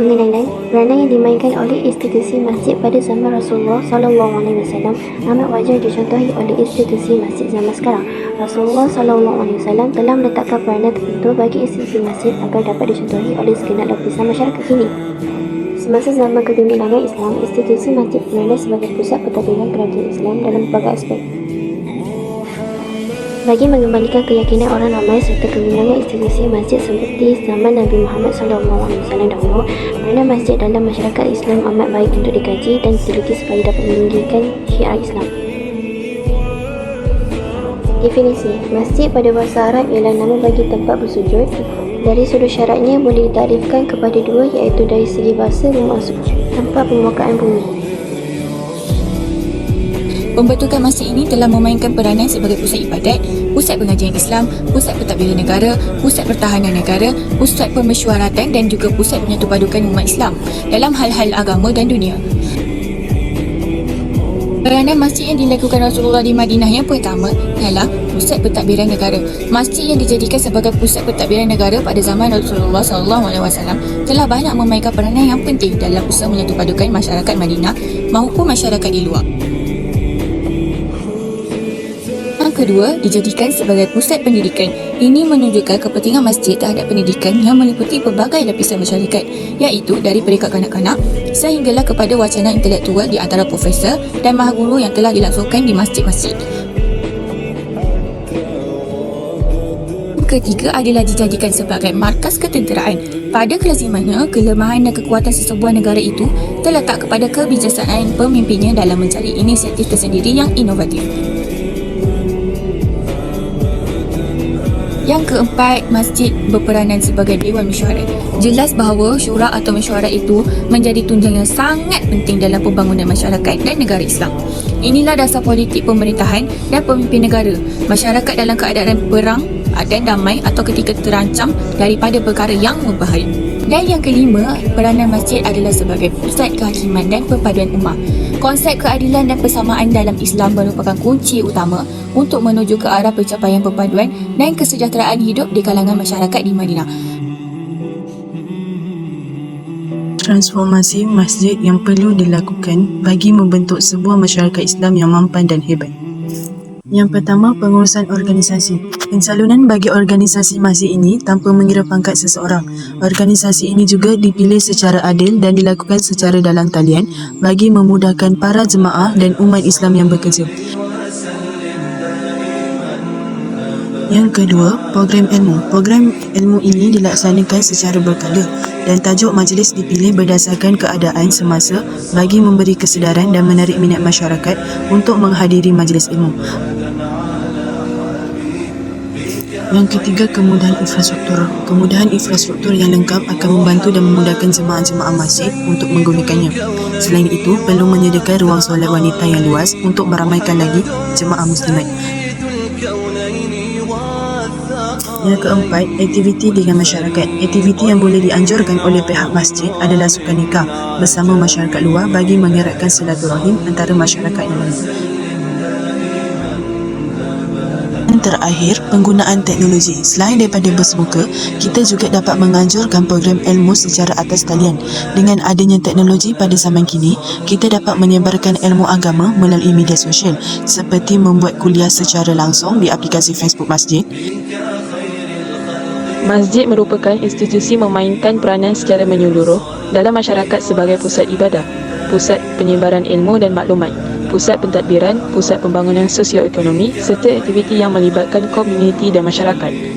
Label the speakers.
Speaker 1: Penilaian peranan yang dimainkan oleh institusi masjid pada zaman Rasulullah SAW amat wajar dicontohi oleh institusi masjid zaman sekarang. Rasulullah SAW telah meletakkan peranan tertentu bagi institusi masjid agar dapat dicontohi oleh segenap lapisan masyarakat kini. Semasa zaman kegemilangan Islam, institusi masjid beranan sebagai pusat pentadbiran kerajaan Islam dalam pelbagai aspek. Bagi mengembalikan keyakinan orang ramai serta kegemilangan institusi masjid seperti zaman Nabi Muhammad SAW dahulu, peranan masjid dalam masyarakat Islam amat baik untuk dikaji dan diteliti supaya dapat meninggikan syiar Islam. Definisi masjid pada bahasa Arab ialah nama bagi tempat bersujud. Dari sudut syaratnya boleh ditarifkan kepada dua, iaitu dari segi bahasa bermaksud tempat permukaan bumi.
Speaker 2: Pembentukan masjid ini telah memainkan peranan sebagai pusat ibadat, pusat pengajian Islam, pusat pentadbiran negara, pusat pertahanan negara, pusat permesyuaratan dan juga pusat penyatupadukan umat Islam dalam hal-hal agama dan dunia. Peranan masjid yang dilakukan Rasulullah di Madinah yang pertama ialah pusat pentadbiran negara. Masjid yang dijadikan sebagai pusat pentadbiran negara pada zaman Rasulullah SAW telah banyak memainkan peranan yang penting dalam usaha menyatupadukan masyarakat Madinah maupun masyarakat di luar. Yang kedua, dijadikan sebagai pusat pendidikan. Ini menunjukkan kepentingan masjid terhadap pendidikan yang meliputi pelbagai lapisan masyarakat, iaitu dari peringkat kanak-kanak sehinggalah kepada wacana intelektual di antara profesor dan mahaguru yang telah dilangsungkan di masjid-masjid. Ketiga adalah dijadikan sebagai markas ketenteraan. Pada kelazimannya, kelemahan dan kekuatan sesebuah negara itu terletak kepada kebijaksanaan pemimpinnya dalam mencari inisiatif tersendiri yang inovatif. Yang keempat, masjid berperanan sebagai dewan mesyuarat. Jelas bahawa syura atau mesyuarat itu menjadi tunjang yang sangat penting dalam pembangunan masyarakat dan negara Islam. Inilah dasar politik pemerintahan dan pemimpin negara. Masyarakat dalam keadaan perang dan damai atau ketika terancam daripada perkara yang berbahaya. Dan yang kelima, peranan masjid adalah sebagai pusat kehakiman dan perpaduan ummah. Konsep keadilan dan persamaan dalam Islam merupakan kunci utama untuk menuju ke arah pencapaian perpaduan dan kesejahteraan hidup di kalangan masyarakat di Madinah.
Speaker 3: Transformasi masjid yang perlu dilakukan bagi membentuk sebuah masyarakat Islam yang mampan dan hebat. Yang pertama, pengurusan organisasi. Pencalonan bagi organisasi masjid ini tanpa mengira pangkat seseorang. Organisasi ini juga dipilih secara adil dan dilakukan secara dalam talian bagi memudahkan para jemaah dan umat Islam yang bekerja. Yang kedua, program ilmu. Program ilmu ini dilaksanakan secara berkala dan tajuk majlis dipilih berdasarkan keadaan semasa bagi memberi kesedaran dan menarik minat masyarakat untuk menghadiri majlis ilmu. Yang ketiga, kemudahan infrastruktur. Kemudahan infrastruktur yang lengkap akan membantu dan memudahkan jemaah-jemaah masjid untuk menggunakannya. Selain itu, perlu menyediakan ruang solat wanita yang luas untuk meramaikan lagi jemaah muslimat. Yang keempat, aktiviti dengan masyarakat. Aktiviti yang boleh dianjurkan oleh pihak masjid adalah sukan nikah bersama masyarakat luar bagi mengeratkan silaturahim antara masyarakat yang lain. Terakhir, penggunaan teknologi. Selain daripada bersemuka, kita juga dapat menganjurkan program ilmu secara atas talian. Dengan adanya teknologi pada zaman kini, kita dapat menyebarkan ilmu agama melalui media sosial seperti membuat kuliah secara langsung di aplikasi Facebook Masjid.
Speaker 4: Masjid merupakan institusi memainkan peranan secara menyeluruh dalam masyarakat sebagai pusat ibadah, pusat penyebaran ilmu dan maklumat, pusat pentadbiran, pusat pembangunan sosioekonomi serta aktiviti yang melibatkan komuniti dan masyarakat.